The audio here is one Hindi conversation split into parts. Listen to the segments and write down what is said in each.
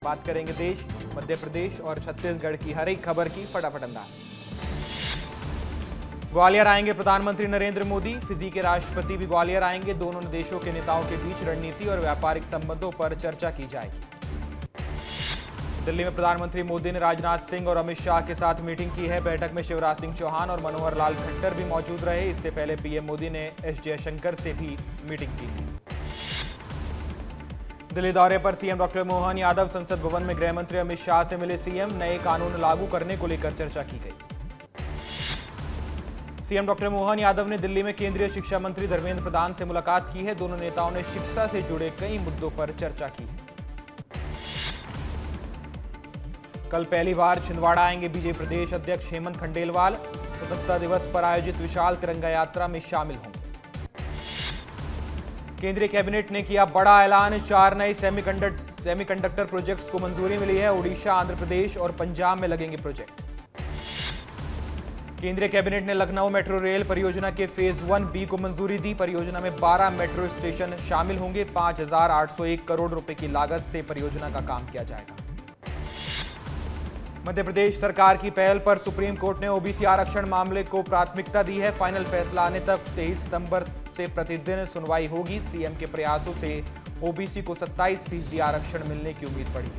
बात करेंगे देश, मध्य प्रदेश और छत्तीसगढ़ की हर एक खबर की फटाफट अंदाज। ग्वालियर आएंगे प्रधानमंत्री नरेंद्र मोदी, फिजी के राष्ट्रपति भी ग्वालियर आएंगे। दोनों देशों के नेताओं के बीच रणनीति और व्यापारिक संबंधों पर चर्चा की जाएगी। दिल्ली में प्रधानमंत्री मोदी ने राजनाथ सिंह और अमित शाह के साथ मीटिंग की है। बैठक में शिवराज सिंह चौहान और मनोहर लाल खट्टर भी मौजूद रहे। इससे पहले पीएम मोदी ने एस जयशंकर से भी मीटिंग की थी। दिल्ली दौरे पर सीएम डॉक्टर मोहन यादव, संसद भवन में गृह मंत्री अमित शाह से मिले सीएम। नए कानून लागू करने को लेकर चर्चा की गई। सीएम डॉक्टर मोहन यादव ने दिल्ली में केंद्रीय शिक्षा मंत्री धर्मेंद्र प्रधान से मुलाकात की है। दोनों नेताओं ने शिक्षा से जुड़े कई मुद्दों पर चर्चा की है। कल पहली बार छिंदवाड़ा आएंगे बीजेपी प्रदेश अध्यक्ष हेमंत खंडेलवाल। स्वतंत्रता दिवस पर आयोजित विशाल तिरंगा यात्रा में शामिल होंगे। केंद्रीय कैबिनेट ने किया बड़ा ऐलान, 4 नए सेमीकंडक्टर प्रोजेक्ट्स को मंजूरी मिली है। ओडिशा, आंध्र प्रदेश और पंजाब में लगेंगे प्रोजेक्ट। केंद्रीय कैबिनेट ने लखनऊ मेट्रो रेल परियोजना के फेज 1B को मंजूरी दी। परियोजना में 12 मेट्रो स्टेशन शामिल होंगे। 5,801 करोड़ रुपए की लागत से परियोजना का काम किया जाएगा। मध्य प्रदेश सरकार की पहल पर सुप्रीम कोर्ट ने ओबीसी आरक्षण मामले को प्राथमिकता दी है। फाइनल फैसला आने तक 23 सितंबर से प्रतिदिन सुनवाई होगी। सीएम के प्रयासों से ओबीसी को 27% आरक्षण मिलने की उम्मीद बढ़ी।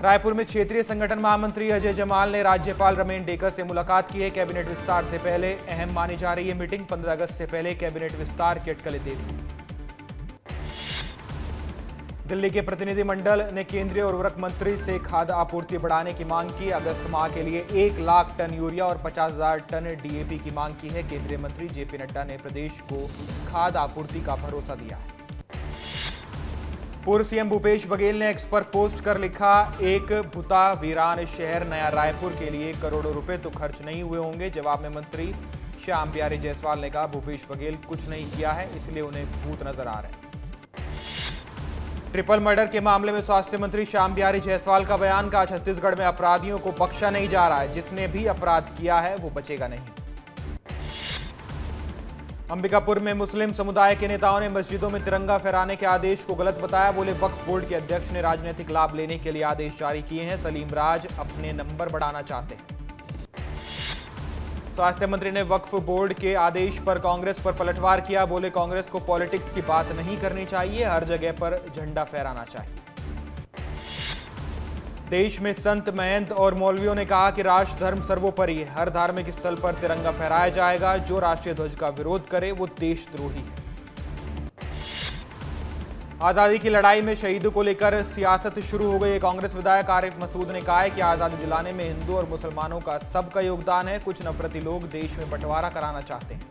रायपुर में क्षेत्रीय संगठन महामंत्री अजय जमाल ने राज्यपाल रमेन डेकर से मुलाकात की है। कैबिनेट विस्तार से पहले अहम मानी जा रही है मीटिंग। 15 अगस्त से पहले कैबिनेट विस्तार की अटकलें तेज। दिल्ली के प्रतिनिधिमंडल ने केंद्रीय उर्वरक मंत्री से खाद्य आपूर्ति बढ़ाने की मांग की। अगस्त माह के लिए 1 लाख टन यूरिया और 50,000 टन डीएपी की मांग की है। केंद्रीय मंत्री जेपी नड्डा ने प्रदेश को खाद्य आपूर्ति का भरोसा दिया है। पूर्व सीएम भूपेश बघेल ने एक्स पर पोस्ट कर लिखा, एक भूता वीरान शहर नया रायपुर के लिए करोड़ों रुपए तो खर्च नहीं हुए होंगे। जवाब में मंत्री श्याम बिहारी जायसवाल ने कहा, भूपेश बघेल कुछ नहीं किया है, इसलिए उन्हें भूत नजर आ रहे हैं। ट्रिपल मर्डर के मामले में स्वास्थ्य मंत्री श्याम बिहारी जायसवाल का बयान, का छत्तीसगढ़ में अपराधियों को बख्शा नहीं जा रहा है। जिसने भी अपराध किया है वो बचेगा नहीं। अंबिकापुर में मुस्लिम समुदाय के नेताओं ने मस्जिदों में तिरंगा फहराने के आदेश को गलत बताया। बोले, वक्फ बोर्ड के अध्यक्ष ने राजनीतिक लाभ लेने के लिए आदेश जारी किए हैं। सलीम राज अपने नंबर बढ़ाना चाहते हैं। स्वास्थ्य मंत्री ने वक्फ बोर्ड के आदेश पर कांग्रेस पर पलटवार किया। बोले, कांग्रेस को पॉलिटिक्स की बात नहीं करनी चाहिए, हर जगह पर झंडा फहराना चाहिए। देश में संत, महंत और मौलवियों ने कहा कि राष्ट्र धर्म सर्वोपरि है। हर धार्मिक स्थल पर तिरंगा फहराया जाएगा। जो राष्ट्रीय ध्वज का विरोध करे वो देशद्रोही है। आजादी की लड़ाई में शहीदों को लेकर सियासत शुरू हो गई है। कांग्रेस विधायक आरिफ मसूद ने कहा है कि आजादी दिलाने में हिंदू और मुसलमानों का सबका योगदान है। कुछ नफरती लोग देश में बंटवारा कराना चाहते हैं।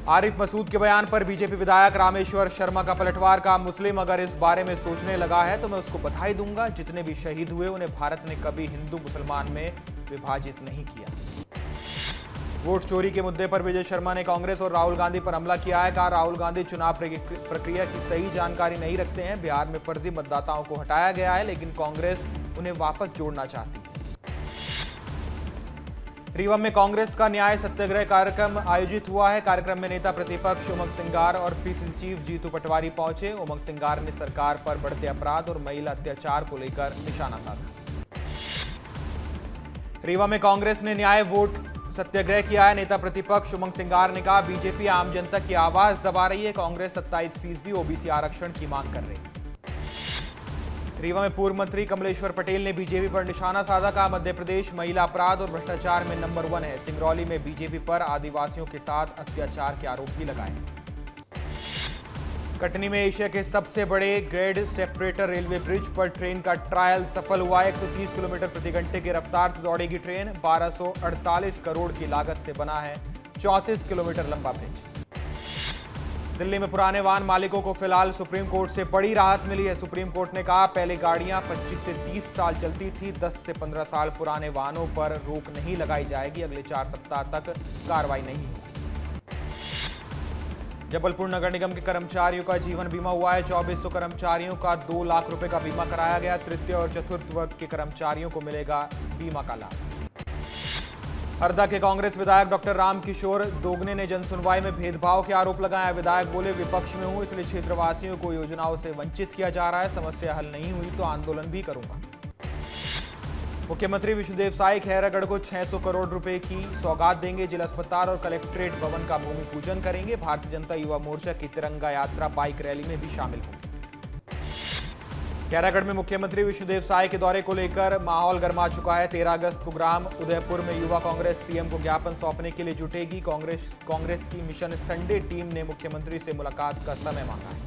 आरिफ मसूद के बयान पर बीजेपी विधायक रामेश्वर शर्मा का पलटवार, का मुस्लिम अगर इस बारे में सोचने लगा है तो मैं उसको बधाई दूंगा। जितने भी शहीद हुए उन्हें भारत ने कभी हिंदू मुसलमान में विभाजित नहीं किया। वोट चोरी के मुद्दे पर विजय शर्मा ने कांग्रेस और राहुल गांधी पर हमला किया है। कहा, राहुल गांधी चुनाव प्रक्रिया की सही जानकारी नहीं रखते हैं। बिहार में फर्जी मतदाताओं को हटाया गया है, लेकिन कांग्रेस उन्हें वापस जोड़ना चाहती है। रीवा में कांग्रेस का न्याय सत्याग्रह कार्यक्रम आयोजित हुआ है। कार्यक्रम में नेता प्रतिपक्ष उमंग सिंगार और पीसीसी चीफ जीतू पटवारी पहुंचे। उमंग सिंगार ने सरकार पर बढ़ते अपराध और महिला अत्याचार को लेकर निशाना साधा। रीवा में कांग्रेस ने न्याय वोट सत्याग्रह किया है। नेता प्रतिपक्ष उमंग सिंगार ने कहा, बीजेपी आम जनता की आवाज दबा रही है। कांग्रेस 27% ओबीसी आरक्षण की मांग कर रही है। रीवा में पूर्व मंत्री कमलेश्वर पटेल ने बीजेपी पर निशाना साधा। का मध्य प्रदेश महिला अपराध और भ्रष्टाचार में नंबर 1 है। सिंगरौली में बीजेपी पर आदिवासियों के साथ अत्याचार के आरोप भी लगाए। कटनी में एशिया के सबसे बड़े ग्रेड सेपरेटर रेलवे ब्रिज पर ट्रेन का ट्रायल सफल हुआ। 130 किलोमीटर प्रति घंटे की रफ्तार से दौड़ेगी ट्रेन। 1248 करोड़ की लागत से बना है 34 किलोमीटर लंबा ब्रिज। दिल्ली में पुराने वाहन मालिकों को फिलहाल सुप्रीम कोर्ट से बड़ी राहत मिली है। सुप्रीम कोर्ट ने कहा, पहले गाड़ियां 25 से 30 साल चलती थी। 10 से 15 साल पुराने वाहनों पर रोक नहीं लगाई जाएगी। अगले 4 सप्ताह तक कार्रवाई नहीं होगी। जबलपुर नगर निगम के कर्मचारियों का जीवन बीमा हुआ है। 2400 कर्मचारियों का 2 लाख रुपए का बीमा कराया गया। तृतीय और चतुर्थ वर्ग के कर्मचारियों को मिलेगा बीमा का लाभ। हरदा के कांग्रेस विधायक डॉक्टर रामकिशोर दोगने ने जनसुनवाई में भेदभाव के आरोप लगाया। विधायक बोले, विपक्ष में हूं इसलिए क्षेत्रवासियों को योजनाओं से वंचित किया जा रहा है। समस्या हल नहीं हुई तो आंदोलन भी करूंगा। मुख्यमंत्री विष्णुदेव साय खैरागढ़ को 600 करोड़ रुपए की सौगात देंगे। जिला अस्पताल और कलेक्ट्रेट भवन का भूमि पूजन करेंगे। भारतीय जनता युवा मोर्चा की तिरंगा यात्रा बाइक रैली में भी शामिल होंगे। खैरागढ़ में मुख्यमंत्री विष्णुदेव साय के दौरे को लेकर माहौल गर्मा चुका है। 13 अगस्त को ग्राम उदयपुर में युवा कांग्रेस सीएम को ज्ञापन सौंपने के लिए जुटेगी। कांग्रेस की मिशन संडे टीम ने मुख्यमंत्री से मुलाकात का समय मांगा है।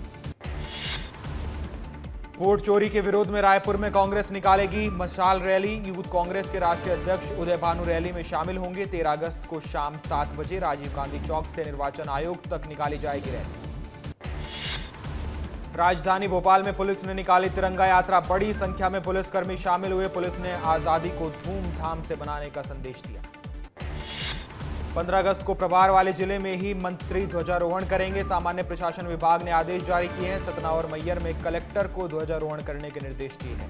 वोट चोरी के विरोध में रायपुर में कांग्रेस निकालेगी मशाल रैली। यूथ कांग्रेस के राष्ट्रीय अध्यक्ष उदय भानु रैली में शामिल होंगे। 13 अगस्त को शाम 7 बजे राजीव गांधी चौक से निर्वाचन आयोग तक निकाली जाएगी रैली। राजधानी भोपाल में पुलिस ने निकाली तिरंगा यात्रा। बड़ी संख्या में पुलिसकर्मी शामिल हुए। पुलिस ने आजादी को धूमधाम से मनाने का संदेश दिया। 15 अगस्त को प्रभार वाले जिले में ही मंत्री ध्वजारोहण करेंगे। सामान्य प्रशासन विभाग ने आदेश जारी किए हैं। सतना और मैयर में कलेक्टर को ध्वजारोहण करने के निर्देश दिए हैं।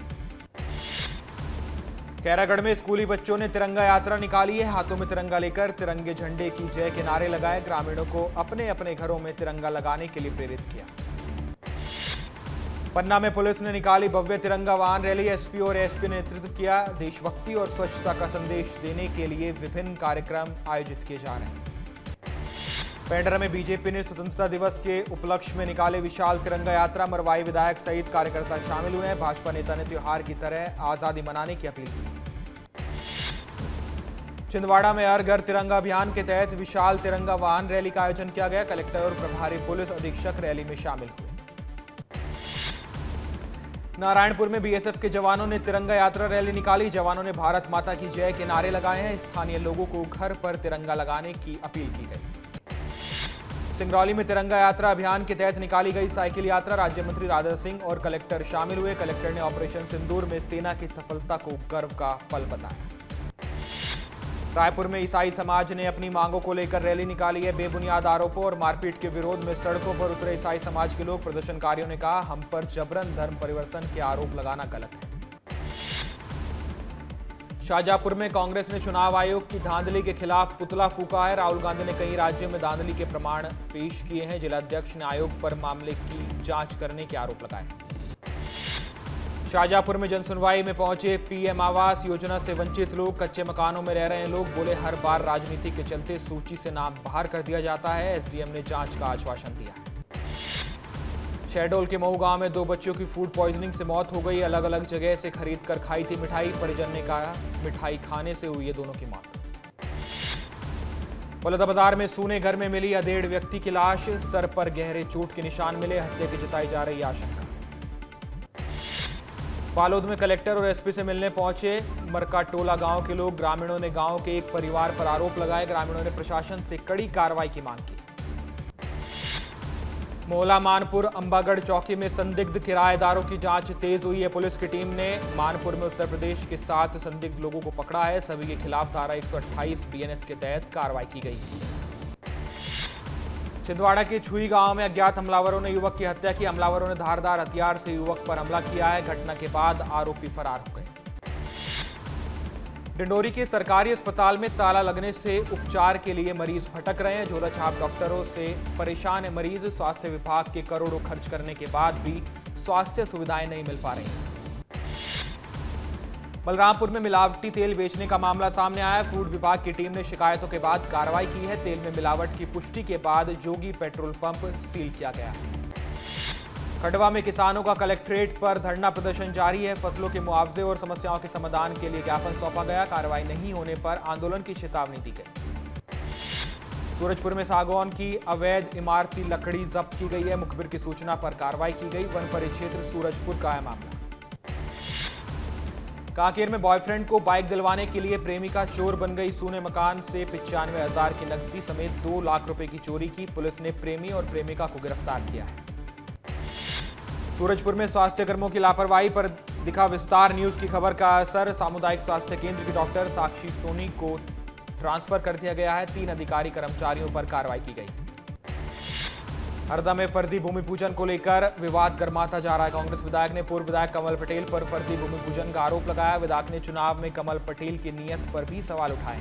खैरागढ़ में स्कूली बच्चों ने तिरंगा यात्रा निकाली है। हाथों में तिरंगा लेकर तिरंगे झंडे की जय के नारे लगाए। ग्रामीणों को अपने अपने घरों में तिरंगा लगाने के लिए प्रेरित किया। पन्ना में पुलिस ने निकाली भव्य तिरंगा वाहन रैली। एसपी और एसपी ने नेतृत्व किया। देशभक्ति और स्वच्छता का संदेश देने के लिए विभिन्न कार्यक्रम आयोजित किए जा रहे हैं। पेंड्रा में बीजेपी ने स्वतंत्रता दिवस के उपलक्ष्य में निकाले विशाल तिरंगा यात्रा। मरवाई विधायक सहित कार्यकर्ता शामिल हुए हैं। भाजपा नेता ने त्योहार की तरह आजादी मनाने की अपील की। छिंदवाड़ा में हर घर तिरंगा अभियान के तहत विशाल तिरंगा वाहन रैली का आयोजन किया गया। कलेक्टर और प्रभारी पुलिस अधीक्षक रैली में शामिल हुए। नारायणपुर में बीएसएफ के जवानों ने तिरंगा यात्रा रैली निकाली। जवानों ने भारत माता की जय के नारे लगाए हैं। स्थानीय लोगों को घर पर तिरंगा लगाने की अपील की गई। सिंगरौली में तिरंगा यात्रा अभियान के तहत निकाली गई साइकिल यात्रा। राज्य मंत्री राधा सिंह और कलेक्टर शामिल हुए। कलेक्टर ने ऑपरेशन सिंदूर में सेना की सफलता को गर्व का पल बताया। रायपुर में ईसाई समाज ने अपनी मांगों को लेकर रैली निकाली है। बेबुनियाद आरोपों और मारपीट के विरोध में सड़कों पर उतरे ईसाई समाज के लोग। प्रदर्शनकारियों ने कहा, हम पर जबरन धर्म परिवर्तन के आरोप लगाना गलत है। शाहजहांपुर में कांग्रेस ने चुनाव आयोग की धांधली के खिलाफ पुतला फूंका है। राहुल गांधी ने कई राज्यों में धांधली के प्रमाण पेश किए हैं। जिलाध्यक्ष ने आयोग पर मामले की जांच करने के आरोप लगाए। शाहजहांपुर में जनसुनवाई में पहुंचे पीएम आवास योजना से वंचित लोग। कच्चे मकानों में रह रहे लोग बोले, हर बार राजनीति के चलते सूची से नाम बाहर कर दिया जाता है। एसडीएम ने जांच का आश्वासन दिया। शहडोल के मऊ गांव में 2 बच्चों की फूड पॉइजनिंग से मौत हो गई। अलग अलग जगह से खरीद कर खाई थी मिठाई। परिजन ने कहा, मिठाई खाने से हुई है दोनों की मौत। बलौदाबाजार में सूने घर में मिली अधेड़ व्यक्ति की लाश। सर पर गहरे चोट के निशान मिले। हत्या की जताई जा रही आशंका। बालोद में कलेक्टर और एसपी से मिलने पहुंचे मरकाटोला गांव के लोग। ग्रामीणों ने गांव के एक परिवार पर आरोप लगाए। ग्रामीणों ने प्रशासन से कड़ी कार्रवाई की मांग की। मोहला मानपुर अंबागढ़ चौकी में संदिग्ध किराएदारों की जांच तेज हुई है। पुलिस की टीम ने मानपुर में उत्तर प्रदेश के 7 संदिग्ध लोगों को पकड़ा है। सभी के खिलाफ धारा 128 बीएनएस के तहत कार्रवाई की गई। छिंदवाड़ा के छुई गांव में अज्ञात हमलावरों ने युवक की हत्या की। हमलावरों ने धारदार हथियार से युवक पर हमला किया है। घटना के बाद आरोपी फरार हो गए। डिंडोरी के सरकारी अस्पताल में ताला लगने से उपचार के लिए मरीज भटक रहे हैं। झोला छाप डॉक्टरों से परेशान है मरीज। स्वास्थ्य विभाग के करोड़ों खर्च करने के बाद भी स्वास्थ्य सुविधाएं नहीं मिल पा रही। बलरामपुर में मिलावटी तेल बेचने का मामला सामने आया। फूड विभाग की टीम ने शिकायतों के बाद कार्रवाई की है। तेल में मिलावट की पुष्टि के बाद जोगी पेट्रोल पंप सील किया गया है। खंडवा में किसानों का कलेक्ट्रेट पर धरना प्रदर्शन जारी है। फसलों के मुआवजे और समस्याओं के समाधान के लिए ज्ञापन सौंपा गया। कार्रवाई नहीं होने पर आंदोलन की चेतावनी दी गई। सूरजपुर में सागौन की अवैध इमारती लकड़ी जब्त की गई है। मुखबिर की सूचना पर कार्रवाई की गई। वन परिक्षेत्र सूरजपुर का है मामला। कांकेर में बॉयफ्रेंड को बाइक दिलवाने के लिए प्रेमिका चोर बन गई। सूने मकान से 95,000 की नकदी समेत 2 लाख रुपए की चोरी की। पुलिस ने प्रेमी और प्रेमिका को गिरफ्तार किया है। सूरजपुर में स्वास्थ्य कर्मियों की लापरवाही पर दिखा विस्तार न्यूज की खबर का असर। सामुदायिक स्वास्थ्य केंद्र की डॉक्टर साक्षी सोनी को ट्रांसफर कर दिया गया है। 3 अधिकारी कर्मचारियों पर कार्रवाई की गई। हरदा में फर्जी भूमि पूजन को लेकर विवाद गर्माता जा रहा है। कांग्रेस विधायक ने पूर्व विधायक कमल पटेल पर फर्जी भूमि पूजन का आरोप लगाया। विधायक ने चुनाव में कमल पटेल की नीयत पर भी सवाल उठाए।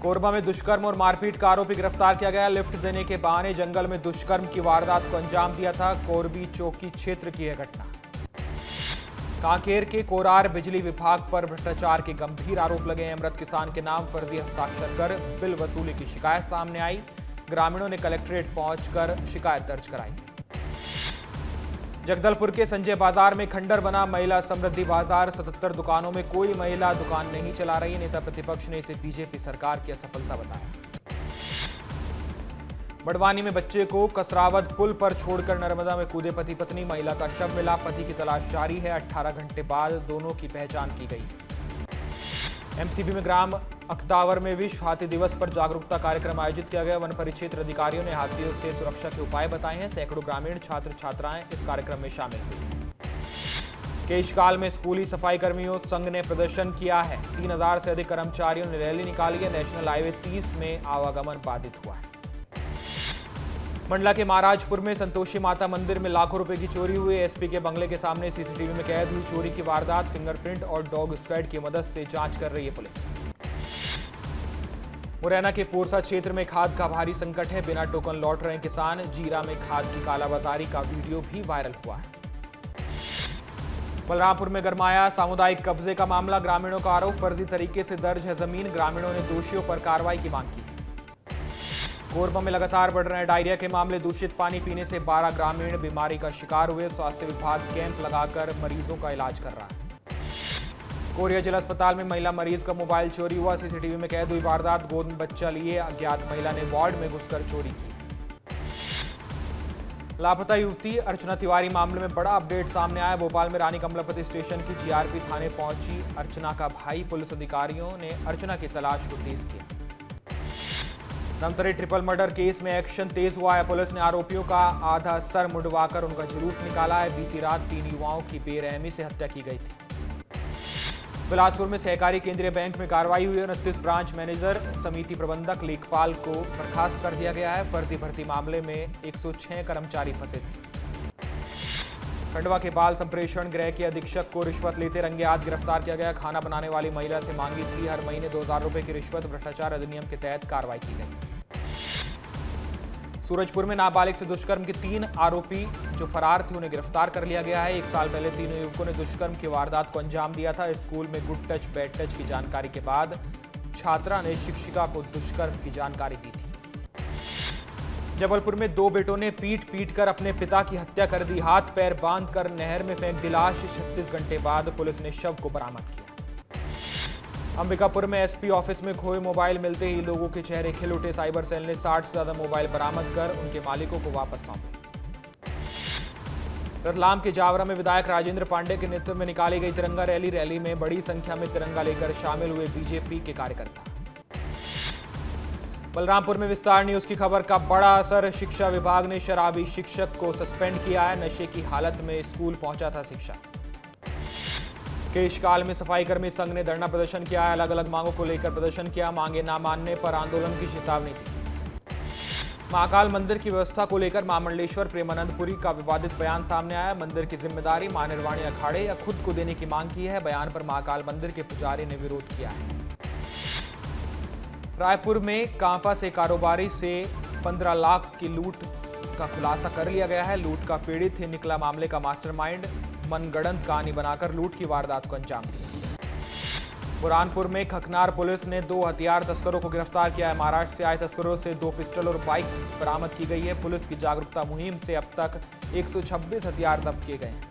कोरबा में दुष्कर्म और मारपीट का आरोपी गिरफ्तार किया गया। लिफ्ट देने के बहाने जंगल में दुष्कर्म की वारदात को अंजाम दिया था। कोरबी चौकी क्षेत्र की यह घटना। कांकेर के कोरार बिजली विभाग पर भ्रष्टाचार के गंभीर आरोप लगे हैं। मृत किसान के नाम फर्जी हस्ताक्षर कर बिल वसूली की शिकायत सामने आई। ग्रामीणों ने कलेक्ट्रेट पहुंचकर शिकायत दर्ज कराई। जगदलपुर के संजय बाजार में खंडर बना महिला समृद्धि बाजार। 77 दुकानों में कोई महिला दुकान नहीं चला रही। नेता प्रतिपक्ष ने इसे बीजेपी सरकार की असफलता बताया। बड़वानी में बच्चे को कसरावद पुल पर छोड़कर नर्मदा में कूदे पति पत्नी। महिला का शव मिला। पति की तलाश जारी है। 18 घंटे बाद दोनों की पहचान की गई। एमसीबी में ग्राम अखदावर में विश्व हाथी दिवस पर जागरूकता कार्यक्रम आयोजित किया गया। वन परिक्षेत्र अधिकारियों ने हाथियों से सुरक्षा के उपाय बताए हैं। सैकड़ों ग्रामीण छात्र छात्राएं इस कार्यक्रम में शामिल हुए। केशकाल में स्कूली सफाई कर्मियों संघ ने प्रदर्शन किया है। 3000 से अधिक कर्मचारियों ने रैली निकाली है। नेशनल हाईवे 30 में आवागमन बाधित हुआ है। मंडला के महाराजपुर में संतोषी माता मंदिर में लाखों रुपए की चोरी हुई। एसपी के बंगले के सामने सीसीटीवी में कैद हुई चोरी की वारदात। फिंगरप्रिंट और डॉग स्क्वाड की मदद से जांच कर रही है पुलिस। मुरैना के पोरसा क्षेत्र में खाद का भारी संकट है। बिना टोकन लौट रहे किसान। जीरा में खाद की कालाबाजारी का वीडियो भी वायरल हुआ है। बलरामपुर में गरमाया सामुदायिक कब्जे का मामला। ग्रामीणों का आरोप फर्जी तरीके से दर्ज है जमीन। ग्रामीणों ने दोषियों पर कार्रवाई की मांग की। कोरबा में लगातार बढ़ रहे हैं डायरिया के मामले। दूषित पानी पीने से 12 ग्रामीण बीमारी का शिकार हुए। स्वास्थ्य विभाग कैंप लगाकर मरीजों का इलाज कर रहा है। कोरिया जिला अस्पताल में महिला मरीज का मोबाइल चोरी हुआ। सीसीटीवी में कैद हुई वारदात। गोद में बच्चा लिए अज्ञात महिला ने वार्ड में घुसकर चोरी की। लापता युवती अर्चना तिवारी मामले में बड़ा अपडेट सामने आया। भोपाल में रानी कमलापति स्टेशन की जीआरपी थाने पहुंची अर्चना का भाई। पुलिस अधिकारियों ने अर्चना की तलाश को तेज किया। धमतरी ट्रिपल मर्डर केस में एक्शन तेज हुआ है। पुलिस ने आरोपियों का आधा सर मुंडवाकर उनका जुलूस निकाला है। बीती रात 3 युवाओं की बेरहमी से हत्या की गई थी। बिलासपुर में सहकारी केंद्रीय बैंक में कार्रवाई हुई। 29 ब्रांच मैनेजर समिति प्रबंधक लेखपाल को बर्खास्त कर दिया गया है। फर्जी भर्ती मामले में 106 कर्मचारी फंसे थे। खंडवा के बाल संप्रेषण गृह के अधीक्षक को रिश्वत लेते रंगे हाथ गिरफ्तार किया गया। खाना बनाने वाली महिला से मांगी थी हर महीने 2000 रुपए की रिश्वत। भ्रष्टाचार अधिनियम के तहत कार्रवाई की गई। सूरजपुर में नाबालिग से दुष्कर्म के 3 आरोपी जो फरार थे उन्हें गिरफ्तार कर लिया गया है। 1 साल पहले तीनों युवकों ने दुष्कर्म की वारदात को अंजाम दिया था। स्कूल में गुड टच बैड टच की जानकारी के बाद छात्रा ने शिक्षिका को दुष्कर्म की जानकारी दी थी। जबलपुर में 2 बेटों ने पीट कर अपने पिता की हत्या कर दी। हाथ पैर बांधकर नहर में फेंक दी लाश। 36 घंटे बाद पुलिस ने शव को बरामद किया। अंबिकापुर में एसपी ऑफिस में खोए मोबाइल मिलते ही लोगों के चेहरे खिल उठे। साइबर सेल ने 60 से ज्यादा मोबाइल बरामद कर उनके मालिकों को वापस सौंपे। रतलाम के जावरा में विधायक राजेंद्र पांडे के नेतृत्व में निकाली गई तिरंगा रैली में बड़ी संख्या में तिरंगा लेकर शामिल हुए बीजेपी के कार्यकर्ता। बलरामपुर में विस्तार न्यूज की खबर का बड़ा असर। शिक्षा विभाग ने शराबी शिक्षक को सस्पेंड किया है। नशे की हालत में स्कूल पहुंचा था शिक्षक। केशकाल में सफाई कर्मी संघ ने धरना प्रदर्शन किया है। अलग अलग मांगों को लेकर प्रदर्शन किया। मांगे न मानने पर आंदोलन की चेतावनी दी। महाकाल मंदिर की व्यवस्था को लेकर महामंडलेश्वर प्रेमानंदपुरी का विवादित बयान सामने आया। मंदिर की जिम्मेदारी महानिर्वाणी अखाड़े या खुद को देने की मांग की है। बयान पर महाकाल मंदिर के पुजारी ने विरोध किया है। रायपुर में कांपा से कारोबारी से 15 लाख की लूट का खुलासा कर लिया गया है। लूट का पीड़ित ही निकला मामले का मास्टरमाइंड। मनगढ़ंत कहानी बनाकर लूट की वारदात को अंजाम दिया। बुरहानपुर में खकनार पुलिस ने 2 हथियार तस्करों को गिरफ्तार किया है। महाराष्ट्र से आए तस्करों से 2 पिस्टल और बाइक बरामद की गई है। पुलिस की जागरूकता मुहिम से अब तक 126 हथियार जब्त किए गए हैं।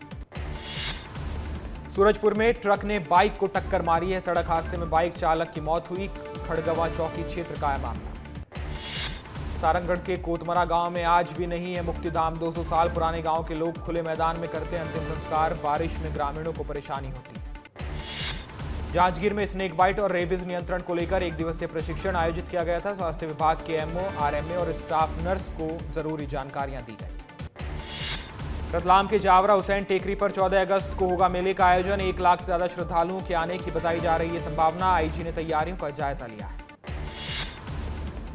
सूरजपुर में ट्रक ने बाइक को टक्कर मारी है। सड़क हादसे में बाइक चालक की मौत हुई। खड़गवा चौकी क्षेत्र का है मामला। सारंगढ़ के कोतमरा गांव में आज भी नहीं है मुक्तिधाम। 200 साल पुराने गांव के लोग खुले मैदान में करते हैं अंतिम संस्कार। बारिश में ग्रामीणों को परेशानी होती है। जांजगीर में स्नेक बाइट और रेबीज नियंत्रण को लेकर 1 दिवसीय प्रशिक्षण आयोजित किया गया था। स्वास्थ्य विभाग के एमओ, आरएमए और स्टाफ नर्स को जरूरी जानकारियां दी गई। रतलाम के जावरा हुसैन टेकरी पर 14 अगस्त को होगा मेले का आयोजन। 1 लाख से ज्यादा श्रद्धालुओं के आने की बताई जा रही है संभावना। आईजी ने तैयारियों का जायजा लिया है।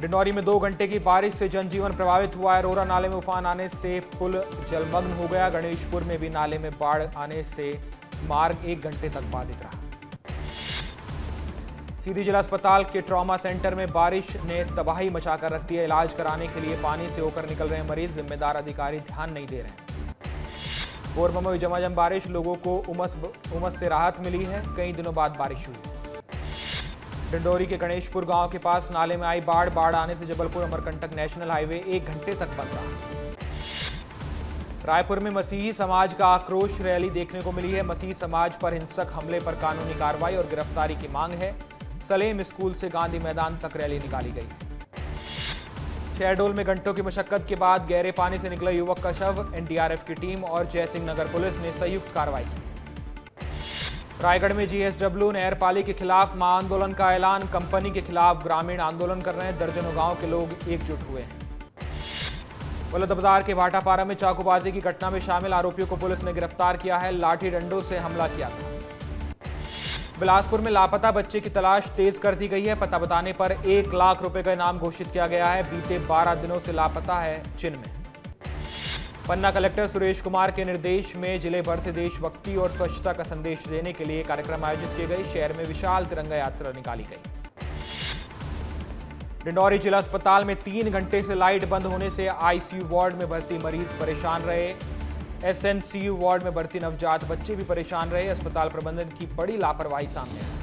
डिंडौरी में 2 घंटे की बारिश से जनजीवन प्रभावित हुआ है। रोरा नाले में उफान आने से पुल जलमग्न हो गया। गणेशपुर में भी नाले में बाढ़ आने से मार्ग 1 घंटे तक बाधित रहा। सीधी जिला अस्पताल के ट्रॉमा सेंटर में बारिश ने तबाही मचाकर रख दी है। इलाज कराने के लिए पानी से होकर निकल रहे मरीज, जिम्मेदार अधिकारी ध्यान नहीं दे रहे हैं। कोरबा में हुई झमाझम बारिश, लोगों को उमस से राहत मिली है। कई दिनों बाद बारिश हुई। डिंडोरी के गणेशपुर गांव के पास नाले में आई बाढ़ आने से जबलपुर अमरकंटक नेशनल हाईवे 1 घंटे तक बंद रहा। रायपुर में मसीही समाज का आक्रोश रैली देखने को मिली है। मसीही समाज पर हिंसक हमले पर कानूनी कार्रवाई और गिरफ्तारी की मांग है। सलेम स्कूल से गांधी मैदान तक रैली निकाली गई। शहडोल में घंटों की मशक्कत के बाद गहरे पानी से निकला युवक का शव। एनडीआरएफ की टीम और जयसिंह नगर पुलिस ने संयुक्त कार्रवाई की। रायगढ़ में जीएसडब्ल्यू न्यायपालिका के खिलाफ महाआंदोलन का ऐलान। कंपनी के खिलाफ ग्रामीण आंदोलन कर रहे हैं। दर्जनों गांव के लोग एकजुट हुए हैं। बलौदाबाजार के भाटापारा में चाकूबाजी की घटना में शामिल आरोपियों को पुलिस ने गिरफ्तार किया है। लाठी डंडों से हमला किया था। बिलासपुर में लापता बच्चे की तलाश तेज कर दी गई है। पता बताने पर 1 लाख रुपए का इनाम घोषित किया गया है। बीते 12 दिनों से लापता है चिन्मय। पन्ना कलेक्टर सुरेश कुमार के निर्देश में जिले भर से देशभक्ति और स्वच्छता का संदेश देने के लिए कार्यक्रम आयोजित किए गए। शहर में विशाल तिरंगा यात्रा निकाली गई। डिंडौरी जिला अस्पताल में 3 घंटे से लाइट बंद होने से आईसीयू वार्ड में भर्ती मरीज परेशान रहे। एसएनसीयू वार्ड में भर्ती नवजात बच्चे भी परेशान रहे। अस्पताल प्रबंधन की बड़ी लापरवाही सामने आई।